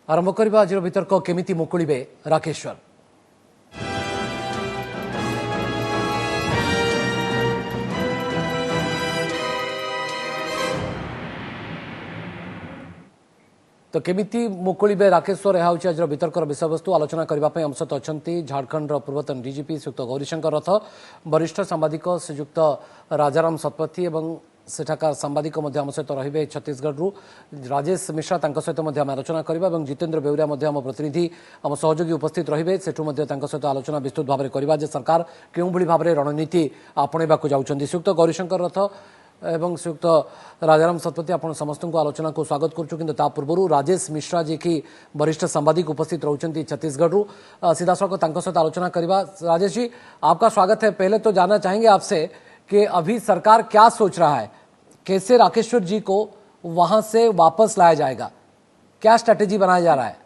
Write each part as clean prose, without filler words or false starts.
आरंभ करबा आज वितर्क केमिति मुकुलिबे राकेश्वर। तो केमिति मुकुलिबे राकेश्वर यह हूँ आज वितर्कर विषयवस्तु आलोचना करने आम सहित अच्छा झारखंड पूर्वतन डीजीपी श्रीयुक्त गौरीशंकर रथ वरिष्ठ सांबादिक श्रीयुक्त राजाराम शतपथी और सेठाकार सांबादिक आम सहित रे छत्तीसगढ़ राजेश मिश्रा सहित आलोचना करवा जितेंद्र बेउरिया आम प्रतिनिधि आम सहयोगी उपस्थित रे सहित आलोचना विस्तृत भाव में करवा सरकार क्यों भाव में रणनीति आपणेबा जाऊँच श्रीयुक्त गौरीशंकर रथ एवं श्रीयुक्त राजाराम शतपथी आपण समस्त को आलोचना को स्वागत करुँ पूर्व राजेश मिश्रा जी की वरिष्ठ सांबादिक उपस्थित रहते छत्तीसगढ़ सीधा सड़क सहित आलोचना करवा। राजेश जी आपका स्वागत है। पहले तो जानना चाहेंगे आपसे कि अभी सरकार क्या सोच रहा है, कैसे राकेश्वर जी को वहां से वापस लाया जाएगा, क्या स्ट्रेटेजी बनाया जा रहा है?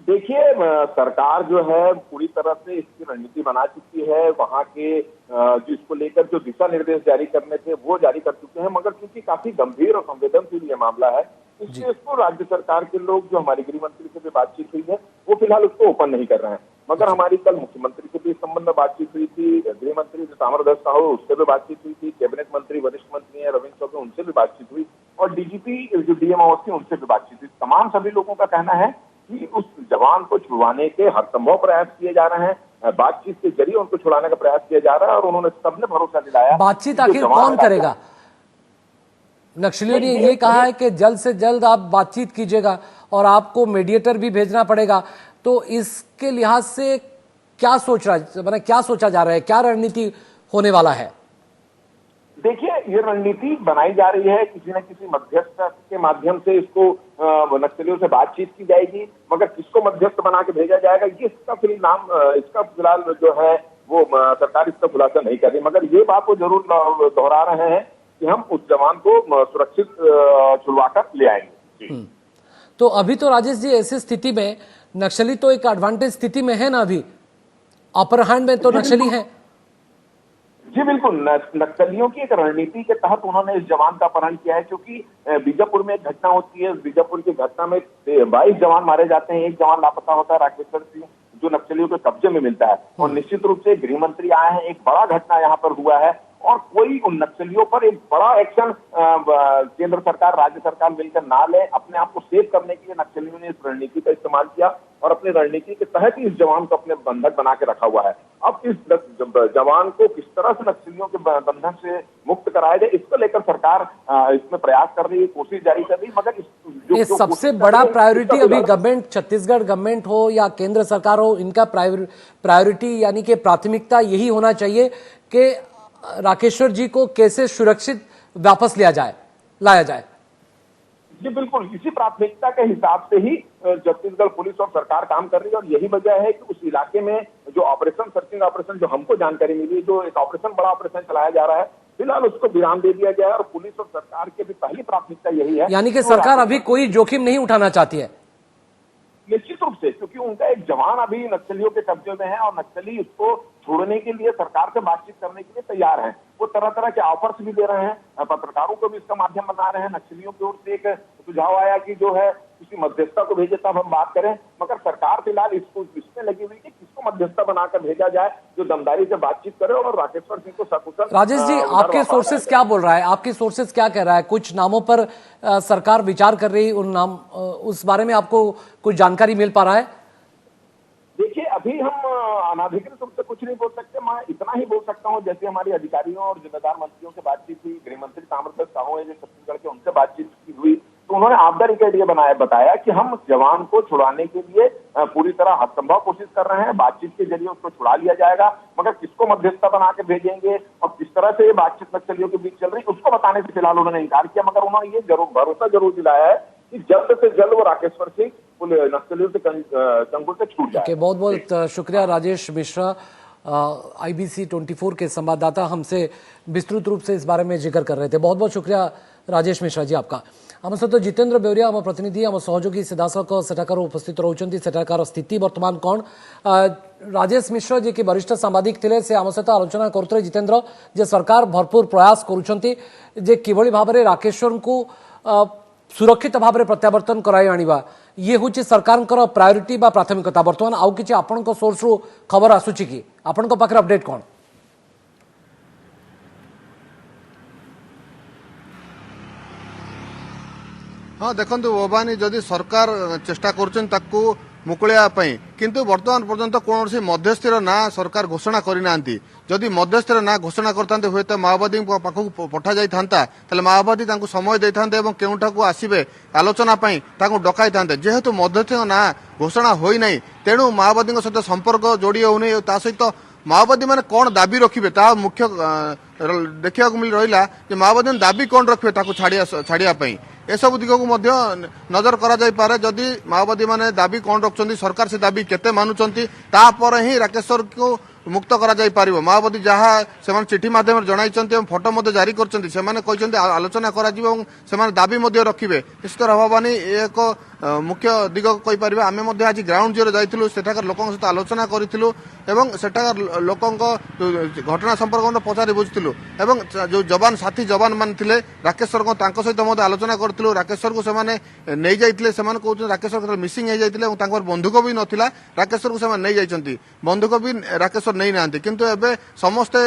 देखिए, सरकार जो है पूरी तरह से इसकी रणनीति बना चुकी है। वहां के जिसको लेकर जो दिशा निर्देश जारी करने थे वो जारी कर चुके हैं, मगर क्योंकि काफी गंभीर और संवेदनशील ये मामला है इसलिए इसको राज्य सरकार के लोग, जो हमारी गृह मंत्री से भी बातचीत हुई है, वो फिलहाल उसको ओपन नहीं कर रहे हैं। मगर हमारी कल मुख्यमंत्री से भी इस संबंध में बातचीत हुई थी, गृह मंत्री ताम्रध्वज साहू उससे भी बातचीत हुई थी, कैबिनेट मंत्री वरिष्ठ मंत्री है रविंद्र चौबे उनसे भी बातचीत हुई और डीजीपी जो डीएम अवस्थी उनसे भी बातचीत हुई। तमाम सभी लोगों का कहना है कि उस जवान को छुड़वाने के हर संभव प्रयास किए जा रहे हैं, बातचीत के जरिए उनको छुड़ाने का प्रयास किया जा रहा है और उन्होंने सबने भरोसा दिलाया। बातचीत आखिर कौन करेगा? नक्सलियों ने ये कहा है कि जल्द से जल्द आप बातचीत कीजिएगा और आपको मीडिएटर भी भेजना पड़ेगा, तो इसके लिहाज से क्या सोचा जा रहा है, क्या रणनीति होने वाला है? देखिए, ये रणनीति बनाई जा रही है, किसी न किसी मध्यस्थ के माध्यम से इसको नक्सलियों से बातचीत की जाएगी, मगर किसको मध्यस्थ बना के भेजा जाएगा ये इसका फिलहाल जो है वो सरकार इसका खुलासा नहीं कर रही। मगर ये बात वो जरूर दोहरा रहे हैं कि हम उस जवान को सुरक्षित छुड़वाकर ले आएंगे। तो अभी तो राजेश जी ऐसी स्थिति में नक्सली तो एक एडवांटेज स्थिति में है ना, अभी अपर हैंड में तो नक्सली है। जी बिल्कुल, नक्सलियों की एक रणनीति के तहत उन्होंने इस जवान का अपहरण किया है, क्योंकि बीजापुर में एक घटना होती है। बीजापुर की घटना में 22 जवान मारे जाते हैं, एक जवान लापता होता है राकेश्वर सिंह जो नक्सलियों के कब्जे में मिलता है और निश्चित रूप से गृह मंत्री आए हैं, एक बड़ा घटना यहाँ पर हुआ है और कोई उन नक्सलियों पर एक बड़ा एक्शन केंद्र सरकार राज्य सरकार मिलकर ना ले, अपने आप को सेव करने के लिए नक्सलियों ने इस रणनीति का इस्तेमाल किया और अपनी रणनीति के तहत ही इस जवान को अपने बंधक बना के रखा हुआ है। अब इस जवान को किस तरह से नक्सलियों के बंधन से मुक्त कराया जाए, इसको लेकर सरकार इसमें प्रयास कर रही है, कोशिश जारी कर रही है। मगर इस सबसे बड़ा प्रायोरिटी अभी गवर्नमेंट, छत्तीसगढ़ गवर्नमेंट हो या केंद्र सरकार हो, इनका प्रायोरिटी यानी कि प्राथमिकता यही होना चाहिए कि राकेश्वर जी को कैसे सुरक्षित वापस लाया जाए। जी बिल्कुल, इसी प्राथमिकता के हिसाब से ही छत्तीसगढ़ पुलिस और सरकार काम कर रही है और यही वजह है कि उस इलाके में जो ऑपरेशन, सर्चिंग ऑपरेशन जो हमको जानकारी मिली, जो एक ऑपरेशन, बड़ा ऑपरेशन चलाया जा रहा है, फिलहाल उसको विराम दे दिया गया है और पुलिस और सरकार की भी पहली प्राथमिकता यही है। यानी कि सरकार अभी कोई जोखिम नहीं उठाना चाहती है? निश्चित रूप से, क्योंकि उनका एक जवान अभी नक्सलियों के कब्जे में है और नक्सली उसको छोड़ने के लिए सरकार से बातचीत करने के लिए तैयार हैं। वो तरह तरह के ऑफर्स भी दे रहे हैं, पत्रकारों को भी इसका माध्यम बना रहे हैं। नक्सलियों की ओर से एक सुझाव आया कि जो है किसी मध्यस्थता को भेजे तब हम बात करें, मगर सरकार फिलहाल इसमें लगी हुई कि किसको मध्यस्थता बनाकर भेजा जाए जो दमदारी से बातचीत करे और राकेश्वर सिंह को सकुशल। राजेश जी, आपके सोर्सेस क्या बोल रहा है, आपके सोर्सेस क्या कह रहा है? कुछ नामों पर सरकार विचार कर रही, उन नाम उस बारे में आपको कुछ जानकारी मिल पा रहा है? देखिए, अभी हम अनाधिकृत रूप से कुछ नहीं बोल सकते। मैं इतना ही बोल सकता हूँ, जैसे हमारी अधिकारियों और जिम्मेदार मंत्रियों से बातचीत हुई, गृह मंत्री ताम्रध्वज साहू है जो छत्तीसगढ़ के, उनसे बातचीत हुई तो उन्होंने आपदा के लिए बताया कि हम जवान को छुड़ाने के लिए पूरी तरह हरसंभव कोशिश कर रहे हैं, बातचीत के जरिए उसको छुड़ा लिया जाएगा, मगर किसको मध्यस्थता बना के भेजेंगे और किस तरह से ये बातचीत नक्सलियों के बीच चल रही उसको बताने से फिलहाल उन्होंने इनकार किया। मगर उन्होंने ये भरोसा जरूर दिलाया है कि जल्द से जल्द वो राकेश्वर सिंह नक्सलियों से चंगुल से छूट जाए। बहुत बहुत शुक्रिया राजेश मिश्रा, IBC 24 के संवाददाता, हमसे विस्तृत रूप से इस बारे में जिक्र कर रहे थे। बहुत बहुत शुक्रिया राजेश मिश्रा जी आपका। आम सहित जितेंद्र बेउरिया आम प्रतिनिधि, आम सहयोगी सीधासख सेठाकर उपस्थित रहउछन्ती। सेठाकार स्थिति वर्तमान कौन? राजेश मिश्र जी के वरिष्ठ सांबादिक थिले, से आम सहित आलोचना करते जितेंद्र जे सरकार भरपूर प्रयास करुछन्ती जे किभଳି भाबरे राकेश्वर को सुरक्षित भाव में प्रत्यावर्तन कराई आनिबा ये हूँ सरकार प्रायोरिटी बा प्राथमिकता बर्तमान आउ कि आपण सोर्स रु खबर आसूची कि आपण पाखे अपडेट कौन हाँ देखो भवानी जदि सरकार चेष्टा कर मुकुलिया किंतु वर्तमान पर्यंत कौन मध्यस्थीर ना सरकार घोषणा करना जदि मध्यस्थीर ना घोषणा करते हुए तो माओवादी पाखक पठा जाता माओवादी समय देते केउठा आसवे आलोचना डकाई था जेहेतु मध्यस्थी ना घोषणा होना तेणु माओवादी सहित संपर्क जोड़ी होनी सहित माओवादी मैंने कौन दाबी रखिए मुख्य देखा मिल रहा माओवादी दाबी कौन रखिए छाड़ियापाई एसबू दिग को नजर कर जदि माओवादी मैंने दाबी कौन रखुच्च सरकार से दाबी केते मानुंट तापर ही राकेश्वर को मुक्त कर माओवादी जहाँ से चिठी मध्यम जन फोटो जारी कर आलोचना कर दाबी रखिए निश्चित भावानी एक मुख्य दिग कहीपर आम आज ग्राउंड जीरो जाइलु सेठाकार लोक सहित आलोचना करूँ सेठाकार लोक घटना संपर्क पचारि बुझुलु जो जवान साथी जवान मान थे राकेश्वर सहित आलोचना करूँ राकेश्वर को नहीं जाते कहते राकेश्वर मिसिंग हो जाते बंधुक भी नाला राकेश्वर को नहीं जाती बंधुक भी राकेश्वर नहीं ना किंतु एबे समस्ते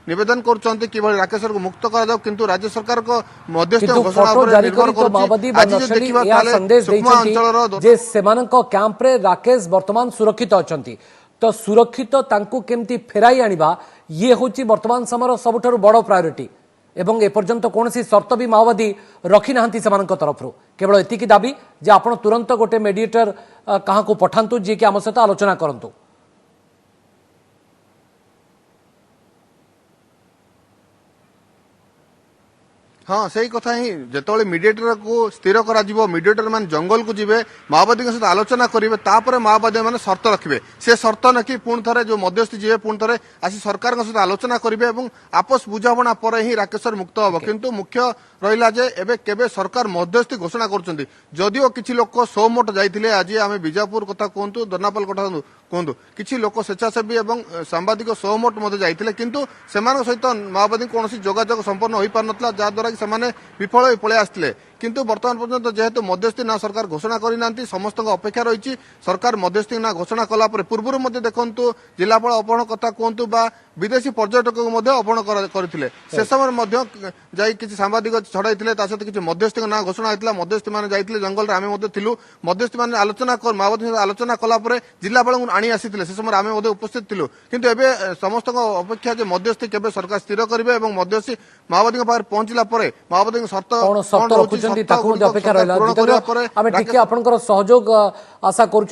निवेदन करुँच कि राकेश्वर को मुक्त कर किंतु राज्य सरकार को मध्यस्थी घोषणा कैंप रे राकेश वर्तमान सुरक्षित अछंती तो सुरक्षित तांकु केमती फेराई आनिबा ये होची वर्तमान समय सबुठारु बड़ प्रायोरिटी एवं एपर्यंत कौन सी शर्त भी माओवादी रखी नाहंती सेमानक तरफरु केवल एतिकी दाबी जे आपण तुरंत गोटे मेडिएटर कहा को पठांतु जे कि आम सहित आलोचना करंतु हाँ सही कथा ही जिते मीडिएटर को स्थिर मीडिएटर मान जंगल को जीवे माओवादी सहित आलोचना करेंगे तापर माओवादी मैंने शर्त रखिए से शर्त न कि पुणी थे जो मध्यस्थी जीवे पुणी थे आसी सरकार सहित आलोचना करेंगे और आपस बुझाणा पर ही राकेश्वर मुक्त हम किंतु मुख्य रहा जे एबे केबे सरकार मध्यस्थी घोषणा कर जदिओ किसी लोक सो मोट जाते आज आम बीजापुर कथा कहतु दर्नापाल कथा कहतु किसी लोक स्वेच्छासेवी और सांबादिक सो मोट जाते किंतु से सहित माओवादी कौन जोगाजोग संपन्न हो पार ना जहाद्वारा से विफल पलि आसते किंतु वर्तमान पर्यंत जेहेतु मध्यस्थी ना सरकार घोषणा करना समस्त अपेक्षा रही सरकार मध्यस्थी ना घोषणा कलापर पूर्व देखु जिलापाल अपहरण कथा कहतु बा विदेशी पर्यटक अपहरण करते से समय किसी सांबादिक छड़ाई सहित किसी मध्यस्थी ना घोषणा होता मध्यस्थी मैंने जाते जंगल आम मध्यस्थी मैंने आलोचना माओवादी आलोचना कलापर जिलापाल आनी आसी से समय आम उपस्थित थिलु किंतु एबे समस्त अपेक्षा मध्यस्थी केबे सरकार स्थिर करेंगे मध्यस्थी माओवादी पहुंचला माओवादी शर्त सहयोग आशा करुँ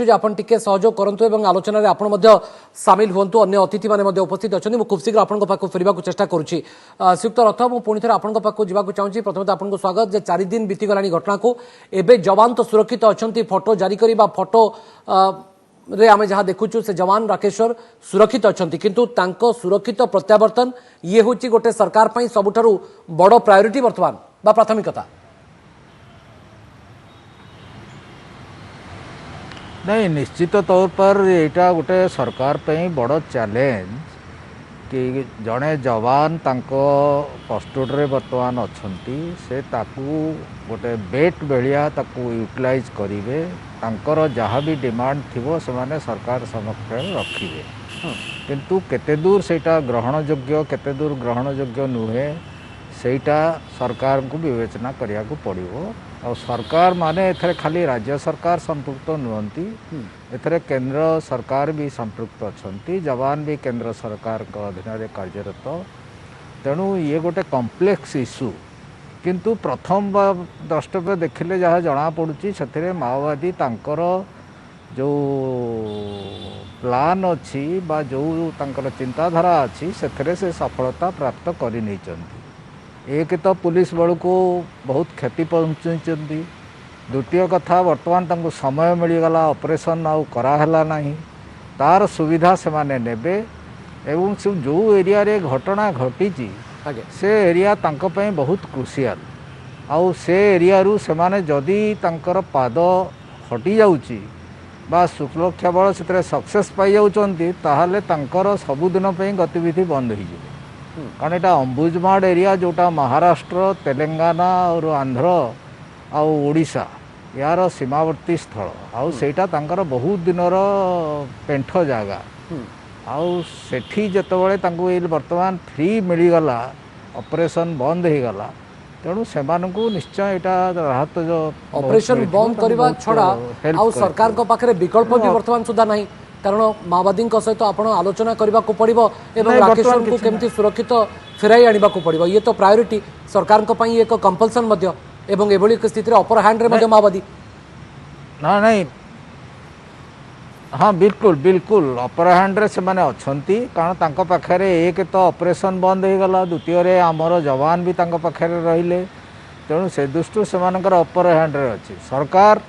सहयोग करूँ आलोचन सामिल हूँ अन्य अतिथि मैंने उपस्थित अच्छा खूब शीघ्र आपको फेरवा चेष्टा करुँची श्रीयुक्त रथ मुझे पुणी थे आपको जावाक चाहूँगी प्रथम आपको स्वागत जे 4 दिन बीतीगला घटना को एवं जवान तो सुरक्षित अच्छा फोटो जारी करवा फोटो रे आमे जहाँ देखुचु से जवान राकेश्वर सुरक्षित अच्छा किंतु तांको सुरक्षित प्रत्यावर्तन ये हूँ गोटे सरकार पाई सबुठारु बड़ प्रायोरिटी वर्तमान बा प्राथमिकता नहीं निश्चित तौर पर यहाँ गोटे सरकार पे बड़ चैलेंज कि जड़े जवान तांको कस्टोडरे बर्तमान अच्छी से ताकू गोटे बेट बेलिया ताकू यूटिलाइज करेंगे तांकर जहाँ भी डिमांड थी से सरकार समक्ष रखिए किंतु केते दूर सेटा ग्रहण योग्य केते दूर ग्रहण योग्य नुहे सेटा सरकार को विवेचना करिया को पड़िबो और सरकार माने एथरे खाली राज्य सरकार संपृक्त नुहंती एथरे केंद्र सरकार भी संपृक्त अछंती जवान भी केंद्र सरकार का अधीन कार्यरत तेणु ये गोटे कॉम्प्लेक्स इश्यू किंतु प्रथम द्रष्टव्य देखिले जहाँ जना पड़ुची से माओवादी तांकर जो प्लान अच्छी बा जो तांकर चिंताधारा अच्छी से सफलता प्राप्त कर नहीं चंती एक तो पुलिस बल को बहुत क्षति पहुँचती द्वितीय कथा बर्तमान तांको समय मिलगला ऑपरेशन आउ कराला नहीं तार सुविधा से माने नेबे एवं से जो एरिया रे घटना घटी से एरिया तांको पे बहुत क्रुशियल आउ से एरिया रु से माने जदि तांकर पाद हटि जाउची बा सुरक्षा बल से सक्सेस पाई जाउचंती ताहाले तांकर सबुदिन पे गतिविधि बंद हो जाए कारण यहाँ अम्बुजमाड़ एरिया जोटा महाराष्ट्र तेलंगाना और आंध्र आउ ओडिशा यार सीमावर्ती स्थल आउ सेटा तांकर बहुत दिनर पेंठ जगह आउ सेठी जतबले तांको ए वर्तमान फ्री मिलगला ऑपरेशन बंद हो गला तेणु से निश्चय यहाँ राहत जो ऑपरेशन बंद करने छड़ा आउ सरकार को पाखे विकल्प भी वर्तमान सुधा नहीं कारण माओवादी सहित आपण आलोचना करने को पड़ो एवं राकेश्वर को केमती सुरक्षित फेराई आने को पड़ो ये तो प्रायोरिटी सरकार को एक कंपलसन एवं एभली स्थिति अपर हैंड रे माओवादी ना नहीं हाँ बिल्कुल बिल्कुल अपर हैंड रे से माने अछंती कारण तांको पाखरे एक तो ऑपरेशन बंद हो गला द्वितीय रे हमर जवान भी तांको पाखरे रहिले तेणु से दृष्टि से अपर हैंड रे अछि सरकार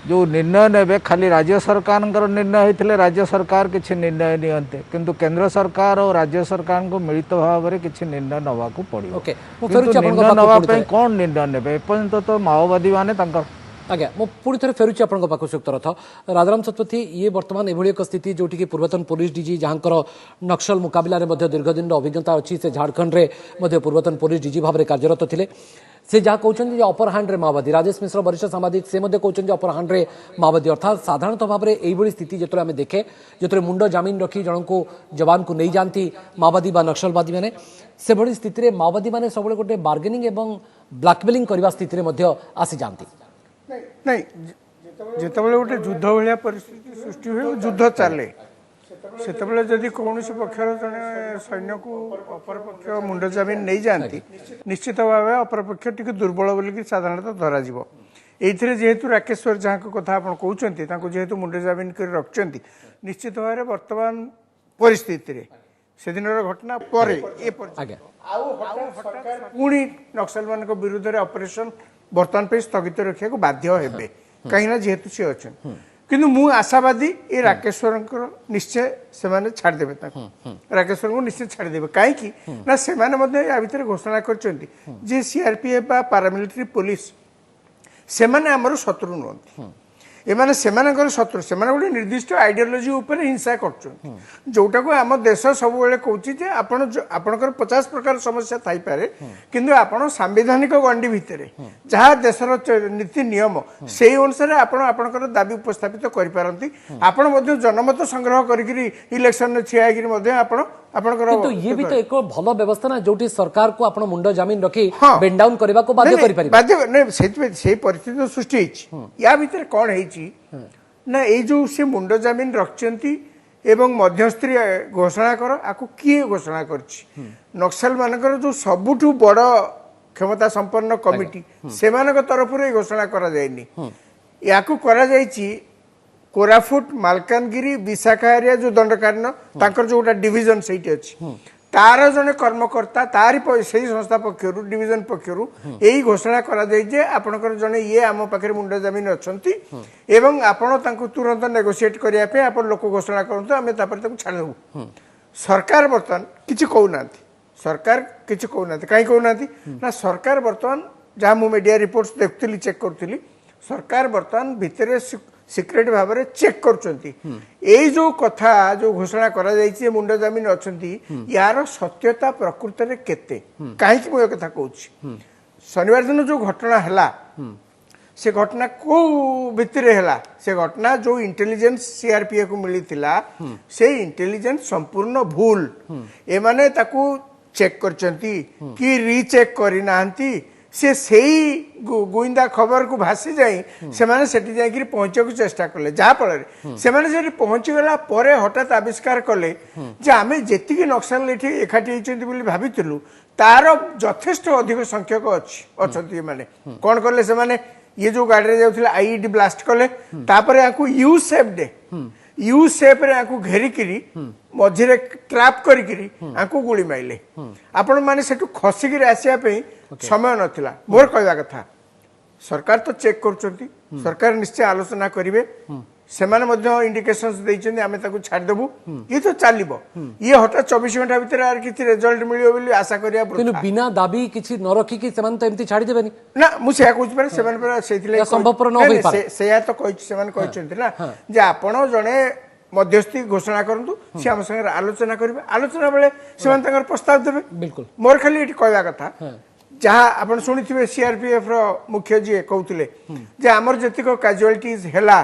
जो निर्णय नेबे खाली राज्य सरकार निर्णय होते राज्य सरकार किसी निर्णय नियंते किंतु केंद्र सरकार और राज्य सरकार को मिलित भाव में किसी निर्णय नवा को पड़ो निर्णय नवा कौन निर्णय नेबे एपर्यंत तो माओवादी माने तांकर आज्ञा मु पुणी थे फेरुची आपन पाखु सुक्त रथ राजाराम शतपथी ये वर्तमान एभली एक स्थिति जोटी कि पूर्वतन पुलिस डीजी जहाँकर नक्सल मुकाबला दीर्घ दिन अभिज्ञता अच्छी से झारखंड में पूर्वतन पुलिस डीजी भाव में कार्यरत थे से जहाँ कहते अपर हैंड रे माओवादी राजेश मिश्र वरिष्ठ सांबादिक से कहते अपर हैंड रे माओवादी अर्थात साधारणतः भाव में यही स्थिति जो आम देखे जो मुंड जमीन रखी जन को जवान को नहीं जाती माओवादी नक्सलवादी मैंने से भली स्थिति में माओवादी मैंने सब गोटे बार्गेनिंग और ब्लाकमेलिंग करने स्थिति में आसी जाती नहीं जितेबाला गोटे युद्ध भाया परिस्थिति सृष्टि हुए युद्ध चले से जदि कौन पक्षर जड़े सैन्य को अपर पक्ष मुंड जमीन नहीं जाती निश्चित भाव अपर पक्ष टी दुर्बल बोलिक साधारणतः धराज ये जेहेतु राकेश्वर जहाँ कथा आप कहते जेहेतु मुंड जमीन कर रखिंट निश्चित भाव वर्तमान परिस्थिति से दिन घटना पर पुणी नक्सल मान विरुद्ध में ऑपरेशन बर्तमान पे स्थगित रखा बाध्य हे कहीं जेहेतु सी अच्छा किंतु मु आशावादी ये राकेश्वर निश्चय से छाड़देवे राकेश्वर को निश्चय छाड़देवे कहीं ना से या भितर घोषणा कर सीआरपीएफ बा पारामिलिटारी पुलिस से आमर शत्रु नुहति एमाने सेमानकर शत्रु से गोटे निर्दिष्ट आइडियोलोजी उपर हिंसा कर जोटा को आम देश सब कहूँ आपणकर 50 प्रकार समस्या थाई पारे किंतु आपण सांविधानिक गंडी भितर जहाँ देशर नीति नियम से अनुसार आपणकर दाबी उपस्थापित करें आपण जनमत संग्रह करी इलेक्शन ठिया किंतु ये भी तो एक भल व्यवस्था ना जोटी सरकार को आपण मुंड जमीन रखी बेंड डाउन करबा को बाध्य करि परिबा बाध्य नै से परिस्थिति सृष्टि या भीतर कौन है ना ये जो से मुंड जमीन रखचंती एवं मध्यस्थी घोषणा कर आको किए घोषणा करछि नक्सल मानकर जो सबुठु बड़ क्षमता संपन्न कमिटी सेमानक तरफ रे घोषणा करा जायनी याको करा जायछि कोराफुट मालकानगिरी विशाखा एरिया जो दंडकारण तांकर जो गोटा डिविजन सेठी अछि तार जने कर्मकर्ता तारी सही संस्था पक्षरु डिविजन पक्षरु यही घोषणा करा जाय जे आपनकर जने ये आम पाखरे मुंड जमीन अछंती एवं आपण तांको तुरंत नेगोशिएट करिया पे आपण लोक घोषणा करंतु आमे तापर ताको छाड़ देबु सरकार वर्तमान किछि कहू नांती सरकार किछि कहू नांती काई कहू नांती ना सरकार वर्तमान जहाँ मु मीडिया रिपोर्ट्स देखुली चेक करथुली सरकार वर्तमान भितरे सिक्रेट भाव में चेक कर जो कथा जो घोषणा करा जायछि मुंड जमीन अछंती यार सत्यता प्रकृत रे केते काहे मु कथा कहूछि शनिवार दिन जो घटना हैला से घटना को भितरे हैला से घटना जो इंटेलिजेंस सीआरपीएफ को मिलिथिला से इंटेलिजेंस संपूर्ण भूल ए माने ताकू चेक करचंती कि रीचेक करि नांती से सही गोइंदा खबर को भासी जाई से माने सेठी जाई कि पहुंचे को चेष्टा करले जहा फल से माने सेठी पहुंची गला परे हठात आविष्कार कले जे आमे जेति कि नक्सल एठी एखाटी हेचंती बोली भाबितलु तार यथेष्ट अधिक संख्यक अछंती माने कोन करले से माने ये जो गाड़ी रे जाउथिला आईडी ब्लास्ट कले तापरे आकु यू शेप रे आकु घेरी किरी मझिरे ट्रैप करी किरी आकु गोली माइले आपण माने सेठु खसी किरी आसिया पे समय नथिला मोर कहवा कथा सरकार तो चेक करचंती सरकार निश्चय आलोचना करिवे सेमाने मध्य इंडिकेशंस दैछन्ती आमे ताकू छाड़ देबु ये तो चालिबो ये हटा 24 घंटा भीतर आर किछि रिजल्ट मिलियो बोली आशा करिया किनु बिना दाबी किछि न रखी कि सेमान तो एम्ति छाड़ी देबेनी ना मु से कहूछ पर सेमान पर सेथिले संभवपर न होई पारे से या तो कहछ सेमान कहछन्ती ना जे आपण जणे मध्यस्थी घोषणा करंतु से आम संगे आलोचना करिवे आलोचना बेले सेमान ताकर प्रस्ताव देबे बिल्कुल मोर खाली एठी कहवा कथा जहाँ आपण शुणिथिबे सीआरपीएफ रो मुख्य जी कहउथिले जे हमर जतिक कैजुअलिटीज हेला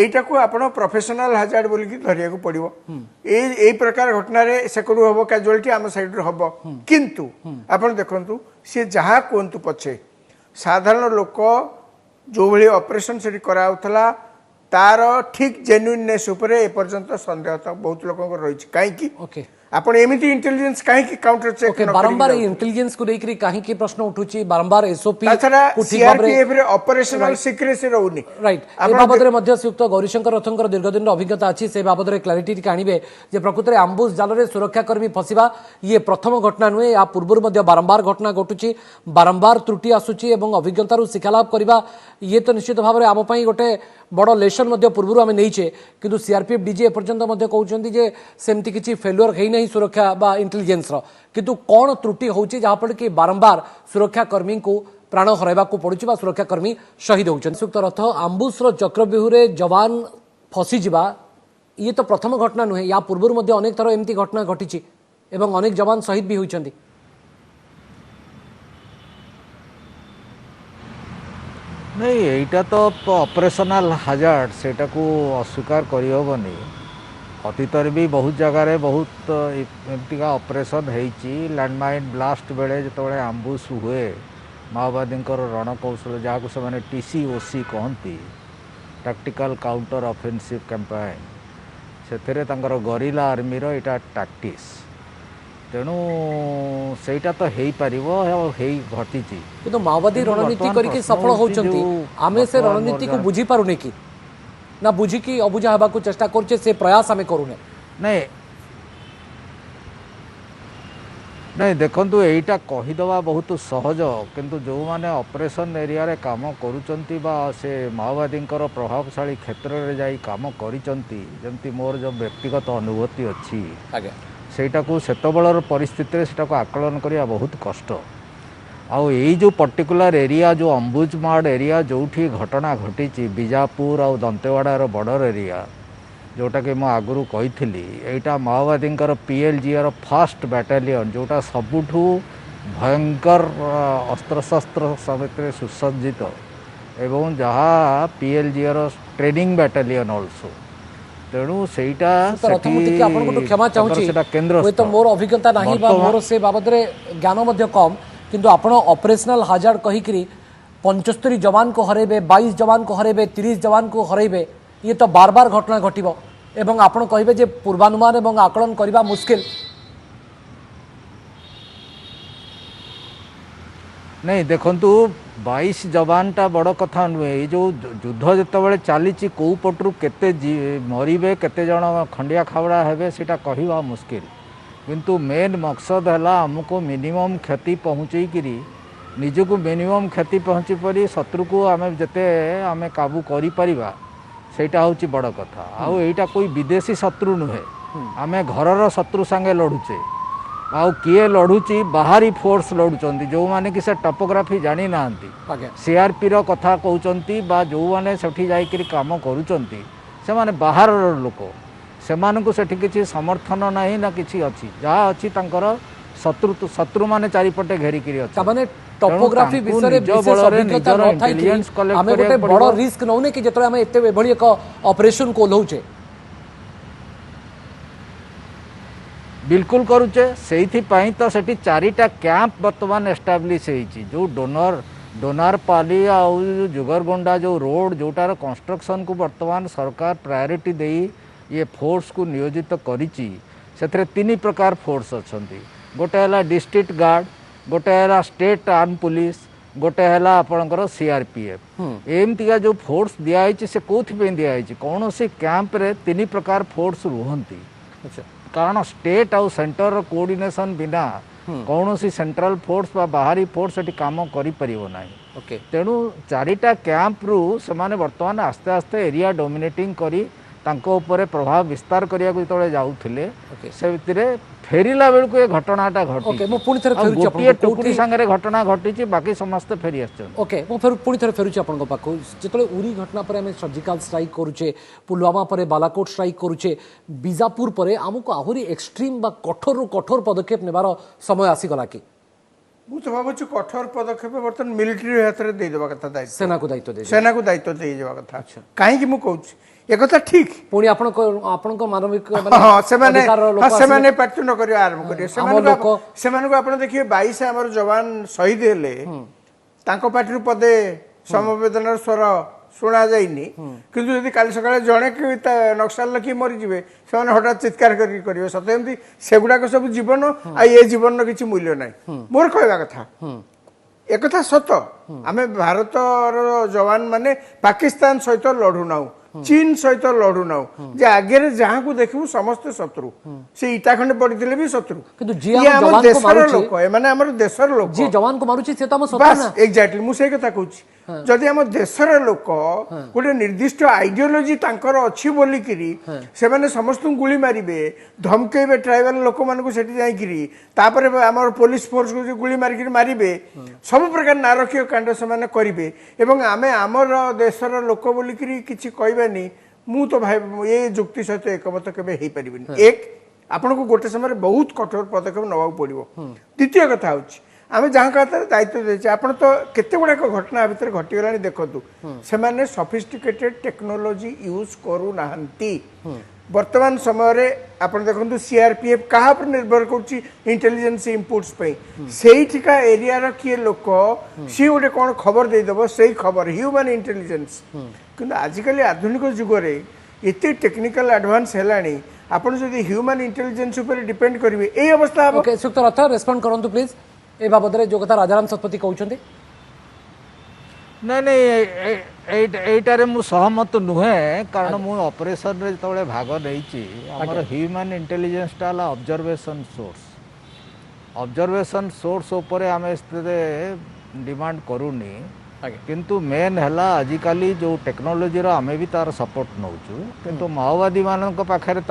एटा को आपण प्रोफेशनल हजार्ड बोली कि धरिया को पड़िबो ए प्रकार घटना रे सेकडू हबो कैजुअलिटी हम साइड रे हबो किंतु आपण देखंतु से जहाँ कोंतु पछे साधारण लोक जो भली ऑपरेशन से कराउथला तार ठीक जेन्युइननेस उपरे ए पर्यंत संदेह तो बहुत लोकन रही काहे कि ओके आपण एमिति इंटेलिजेंस काहे कि काउंटर चेक ओके बारंबार इंटेलिजेंस को लेकर कहीं की प्रश्न उठुची बारंबार एसओपी ताछरा सीआरपीएफ रे ऑपरेशनल सिक्रेसी रहउनी राइट ए बाबद रे मध्य संयुक्त गौरीशंकर रथंकर दीर्घदिन अभिज्ञता अछि से बाबद रे क्लैरिटी कानिबे जे प्रकृत रे आम्बुस जाल रे सुरक्षा कर्मी फसिबा ये प्रथम घटना नुहे या पूर्व मध्य बारंबार घटना घटुची बारंबार त्रुटि आसुची एवं अभिज्ञतारू शिक्षालाभ करबा ये तो निश्चित भाव रे आम पई गोटे बड़ लेसन मध्य पूर्व आम नहींचे किंतु सीआरपीएफ डीजी एपर्यंत मध्य कहउछंती जे सेमती किछि फेल्युअर हेई नहीं सुरक्षा बा इंटेलिजेंस रो किंतु कोन त्रुटि होउची जहा पर कि बारंबार सुरक्षा कर्मी को प्राण हराइबा को पड़ुची बा सुरक्षा कर्मी शहीद होउछन संयुक्त रथ आम्बुस रो चक्रव्यूह रे जवान फसी जिबा ये तो प्रथम घटना नुहे या पूर्व मध्य अनेक थर एमती घटना घटिची एवं अनेक जवान शहीद भी होइछंती नहीं एटा तो ऑपरेशनल हजार्ड सेटा को अस्वीकार करिहबनी अतीत भी बहुत जगह बहुत एमतीका ऑपरेशन होती लैंडमाइन ब्लास्ट बेले जो आम्बुस हुए माओवादी रणकौशल जहाँ से टीसीओसी कहती टैक्टिकल काउंटर ऑफेंसिव कैंपेन से गरिला आर्मी रो इटा टैक्टिस तेणु सेटा तो हेई परिवो घटी किंतु माओवादी रणनीति करके सफल होउछंती आमे से रणनीति को बुझी पारुने की ना बुझी की अबुझा हबा को चेष्टा करछे से प्रयास आमे करूने नहीं नहीं देखंतु एटा कहीदवा बहुत सहज किंतु जो माने ऑपरेशन एरिया रे काम करूचंती बा से माओवादी प्रभावशाली क्षेत्र रे जाई काम करिचंती जेमती मोर जो व्यक्तिगत अनुभूति अच्छी आगे सेटा को सेतबलर परिस्थिति रे सेटा को आकलन करिया बहुत कष्ट आउ यही जो पर्टिकुलर एरिया जो अम्बुजमाड़ एरिया जोठी घटना घटी बीजापुर आउ दंतेवाड़ार बॉर्डर एरिया जोटा कि आगुरी कही यहाँ माओवादी पीएलजी फर्स्ट बैटालियन जोटा सबुठू भयंकर अस्त्रशस्त्र समेत सुसज्जित एवं जहाँ पीएलजी ट्रेनिंग बैटालियन ऑल्सो तेणु सेटा क्षमा चाहूँगी तो मोर अभिज्ञता नहीं मोर से बाबद ज्ञान कम किंतु आपण ऑपरेशनल हजार्ड कहीकि 75 जवान को हरेबे 22 जवान को हरेबे 30 जवान को हरेबे ये तो बार बार घटना घटिबो एवं आपण कहिबे जे पूर्वानुमान एवं आकलन करबा मुश्किल नहीं देखंतु 22 जवानटा बड़ कथा नुहे जो युद्ध जिते चली कौ पटू केते मरबे केते जन खंडिया खाबड़ा हेबे सेटा कहवा मुश्किल किंतु मेन मकसद है आमको मिनिमम क्षति पहुँचेकरी निजको मिनिमम क्षति पहुँची परी शत्रु को आम जिते आम काबू करा सेटा हूँ बड़ कथा आउ एटा कोई विदेशी शत्रु नुहे आम घरर शत्रु सांगे लड़ुचे आउ किए लड़ुची बाहरी फोर्स लड़ुचंती जो माने कि से टपोग्राफी जानी ना सीआरपी रो कथा कहउचंती बा जो माने सेठी जाइकरी काम करूचंती से माने बाहर लोक सेमानकु सेठी किछि समर्थन नहीं ना किछि अछि जहाँ अछि तांकर शत्रु माने चारिपटे घेरिकरी अछि माने टोपोग्राफी विषय विशेष अभिज्ञता न थाई आमे गोटे बड़ रिस्क नौने कि जतरे आमे एते एभली एक ऑपरेशन को लौचे बिल्कुल करूचे सेठी पई तो सेठी चारिटा कैंप वर्तमान एस्टाब्लिश होईची जो डोनारपाली आउ जुगरगोंडा जो रोड जोटार कंस्ट्रक्शन को वर्तमान सरकार प्रायोरिटी देई ये फोर्स को नियोजित करिची सेथरे तीन प्रकार फोर्स अछंती गोटे है डिस्ट्रिक्ट गार्ड गोटे है स्टेट आर्म पुलिस गोटे है आपणकर सीआरपीएफ एमतीका जो फोर्स दिखाई से कौन दिखाई कौन सी कैंप रे तीन प्रकार फोर्स रुहंती कारण स्टेट आउ सेंटर कोऑर्डिनेशन बिना कौन सी सेंट्रल फोर्स बा बाहरी फोर्स सेठी काम करि परिबो नाही तेणु चारिटा कैंप रु से माने वर्तमान आस्ते आस्ते एरिया डोमिनेटिंग करी तांको ऊपर प्रभाव विस्तार करिया को जतले जाउथिले से भितरे फेरिला बेल को ये घटनाटा घटी ओके मो पुनी थरे फेरुची गोटिए टुकड़ी संगे घटना घटी बाकी समस्त फेरी आछन ओके मो फेर पुनी थरे फेरुची आपन पाखो जतले उरी घटना पर हमें सर्जिकल स्ट्राइक करूचे पुलवामा पर बालाकोट स्ट्राइक करूचे बीजापुर पर हमको आहुरी एक्सट्रीम बा कठोर पदक्षेप नेबार समय आसी गला कि ମୁଁ ତ ଭାବୁଛି କଠୋର ପଦକ୍ଷେପ ବର୍ତ୍ତମାନ ମିଲିଟାରୀ ହାତରେ ଦେଇଦେବା କଥା ଦାୟିତ୍ୱ सेना को दायित्व दे ସେନାକୁ ଦାୟିତ୍ୱ ଦେଇଦେବା କଥା କାହିଁକି ମୁଁ କହୁଛି ଏକଥା ଠିକ पुणी आपणको मानविक ହଁ ସେମାନେ ଅଧିକାରର ଲୋକ ହଁ, ଆସିଲେ- ସେମାନେ ପାଟିତୁଣ୍ଡ କରିବା ଆରମ୍ଭ କରିବେ ସେମାନଙ୍କୁ ଆପଣ ଦେଖିବେ 22 ଆମର ଯବାନ ଶହୀଦ ହେଲେ ତାଙ୍କ ପାଟିରୁ ପଦେ ସମବେଦନାର ସ୍ୱର ଶୁଣା ଯାଇନି କିନ୍ତୁ ଯଦି କାଲି ସକାଳେ ଜଣେ କି ନକ୍ସଲ କିଏ ମରିଯିବେ ସେମାନେ ହଠାତ୍ ଚିତ୍କାର କରିକି କରିବେ ସତ ଏମିତି ସେଗୁଡାକ ସବୁ ଜୀବନ ଆଉ ଏ ଜୀବନର କିଛି ମୂଲ୍ୟ ନାହିଁ ମୋର କହିବା କଥା একথা সত আমি ভারতর জওয়ান মানে পাকিস্তান সহিত লড়ু নাও চীন সহিত লড়ু নাও যে আগেরে যাহাকু দেখবু সমস্ত শত্রু সে ইটা খন্ডে পড়িଥିଲେ ବି শত্রু কিন্তু যে আমার জওয়ান को দেশের মারুଛି লোক এমানে আমার দেশের লোক যে জওয়ান को मारुछि से तो हम বাস सत्य ना এক্সাক্টলি ମୁଁ ସେଇ କଥା କହୁଛି ଯଦି ଆମ ଦେଶର ଲୋକ ଗୋଟେ ନିର୍ଦ୍ଦିଷ୍ଟ ଆଇଡିଓଲୋଜି ତାଙ୍କର ଅଛି ବୋଲିକିରି ସେମାନେ ସମସ୍ତଙ୍କୁ ଗୁଳି ମାରିବେ ଧମକେଇବେ ଟ୍ରାଇବାଲ ଲୋକମାନଙ୍କୁ ସେଠି ଯାଇକିରି ତାପରେ ଆମର ପୋଲିସ ଫୋର୍ସକୁ ଗୁଳି ମାରିକିରି ମାରିବେ ସବୁ ପ୍ରକାର ନାରକୀୟ କାଣ୍ଡ ସେମାନେ କରିବେ ଏବଂ ଆମେ ଆମର ଦେଶର ଲୋକ ବୋଲିକିରି କିଛି କହିବାନି ମୁଁ ତ ଭାଇ ଏ ଯୁକ୍ତି ସହିତ ଏକମତ କେବେ ହେଇପାରିବିନି ଏକ ଆପଣଙ୍କୁ ଗୋଟେ ସମୟରେ ବହୁତ କଠୋର ପଦକ୍ଷେପ ନେବାକୁ ପଡ଼ିବ ଦ୍ୱିତୀୟ କଥା ହେଉଛି ଆମେ ଯାହାଙ୍କ ହାତରେ ଦାୟିତ୍ୱ ଦେଇଛେ ଆପଣ ତ କେତେ ଗୁଡ଼ାକ ଘଟଣା ଭିତରେ ଘଟିଗଲାଣି ଦେଖନ୍ତୁ ସେମାନେ ସଫିଷ୍ଟିକେଟେଡ୍ ଟେକ୍ନୋଲୋଜି ୟୁଜ୍ କରୁନାହାନ୍ତି ବର୍ତ୍ତମାନ ସମୟରେ ଆପଣ ଦେଖନ୍ତୁ ସିଆରପିଏଫ୍ କାହା ଉପରେ ନିର୍ଭର କରୁଛି ଇଣ୍ଟେଲିଜେନ୍ସ ଇନପୁଟ୍ସ ପାଇଁ ସେଇଠିକା ଏରିଆର କିଏ ଲୋକ ସିଏ ଗୋଟେ କ'ଣ ଖବର ଦେଇଦେବ ସେଇ ଖବର ହ୍ୟୁମାନ୍ ଇଣ୍ଟେଲିଜେନ୍ସ କିନ୍ତୁ ଆଜିକାଲି ଆଧୁନିକ ଯୁଗରେ ଏତେ ଟେକ୍ନିକାଲ ଆଡଭାନ୍ସ ହେଲାଣି ଆପଣ ଯଦି ହ୍ୟୁମାନ୍ ଇଣ୍ଟେଲିଜେନ୍ସ ଉପରେ ଡିପେଣ୍ଡ କରିବେ ଏଇ ଅବସ୍ଥା ହେବ ओके सुक्त रथ रेस्पोंड करंतु प्लीज ए बाबद रे जो कथा राजाराम शतपथी कहउछन्ते ନାଇଁ ନାଇଁ ଏଇଟାରେ ମୁଁ ସହମତ ନୁହେଁ କାରଣ ମୁଁ ଅପରେସନରେ ଯେତେବେଳେ ଭାଗ ନେଇଛି ଆମର ହ୍ୟୁମାନ୍ ଇଣ୍ଟେଲିଜେନ୍ସଟା ହେଲା ଅବଜରଭେସନ୍ ସୋର୍ସ ଉପରେ ଆମେ ଏତେ ଡିମାଣ୍ଡ କରୁନି କିନ୍ତୁ ମେନ୍ ହେଲା ଆଜିକାଲି ଯେଉଁ ଟେକ୍ନୋଲୋଜିର ଆମେ ବି ତାର ସପୋର୍ଟ ନେଉଛୁ କିନ୍ତୁ ମାଓବାଦୀମାନଙ୍କ ପାଖରେ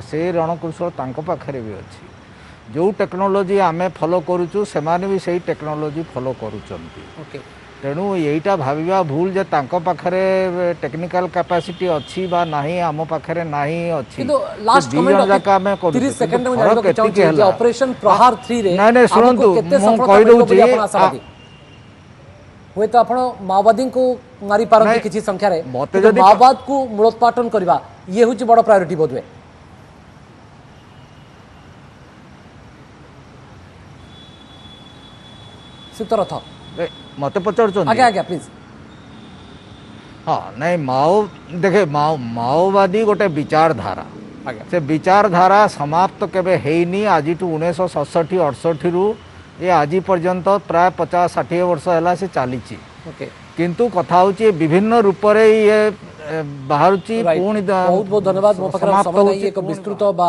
ସେ ରଣକୌଶଳ ତାଙ୍କ ପାଖରେ ବି ଅଛି ଯେଉଁ ଟେକ୍ନୋଲୋଜି ଆମେ ଫଲୋ କରୁଛୁ ସେମାନେ ବି ସେଇ ଟେକ୍ନୋଲୋଜି ଫଲୋ କରୁଛନ୍ତି ତେଣୁ ଏଇଟା ଭାବିବା ଭୁଲ ଯେ ତାଙ୍କ ପାଖରେ ଟେକ୍ନିକାଲ କାପାସିଟି ଅଛି ବା ନାହିଁ ଆମ ପାଖରେ ନାହିଁ ଅଛି କିନ୍ତୁ ଲାଷ୍ଟ କମେଣ୍ଟ ଯାକ ଆମେ 30 ସେକେଣ୍ଡ ମୁଁ ଜାଣିବାକୁ ଚାହୁଁଛି ଯେ ଅପରେସନ ପ୍ରହାର 3 ରେ ନାଇଁ ଶୁଣନ୍ତୁ ମୁଁ କହିଦଉଛି हुए तो आपण माओवादी को मारी पारंती किसी संख्या रे मते तो माओवाद को मूलोत्पाटन करबा ये होची बड़ प्रायोरिटी बोधवे सुतरथ मते पचार आगे आगे प्लीज हाँ नहीं देखे माओवादी गोटे विचारधारा से विचारधारा समाप्त केबे हेनी आज 1967-68 रु ये आज पर्यंत प्राय 50-60 वर्ष है से चली किंतु कथा होची विभिन्न रूप रे ये बाहरुची पुणी बहुत बहुत धन्यवाद मो पाखर समय नहीं एक विस्तृत बा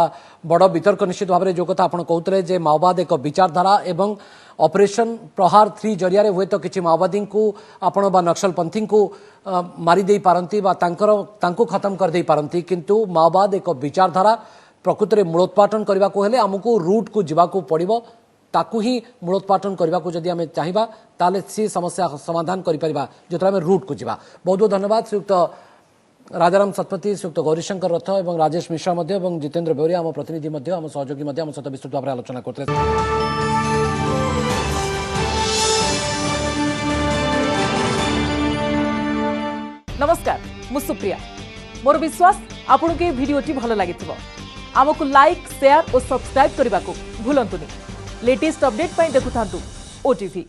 बड़ वितर्क निश्चित भाव में जो कथा आपण कहउतले जे माओवाद एक विचारधारा एवं ऑपरेशन प्रहार 3 जरिया रे हुए तो किछि माओवादी को आपण बा नक्सल पंथी को मारी दे पारंती बा तांको खत्म कर दे पारंती किंतु माओवाद एक विचारधारा प्रकृति रे मूलोत्पाटन करबा को हेले हमकु रूट को जिबा को पड़िबो ताकू ही मूलोत्पाटन करने को जदि आम चाहिए ताले सी समस्या समाधान करिपरिबा जो आम रूट को जिबा बहुत बहुत धन्यवाद श्रीयुक्त राजाराम शतपथी श्रीयुक्त गौरीशंकर रथ और राजेश मिश्रा और जितेंद्र बेउरिया आम प्रतिनिधि आम सहयोगी आम सहित विस्तृत भाव में आलोचना करते नमस्कार मु सुप्रिया मोर विश्वास आपन के वीडियोटी भल लगी आमको लाइक शेयर और सब्सक्राइब करने को भूलंतुनि लेटेस्ट अपडेट पाई देखुथांतु ओटीवी।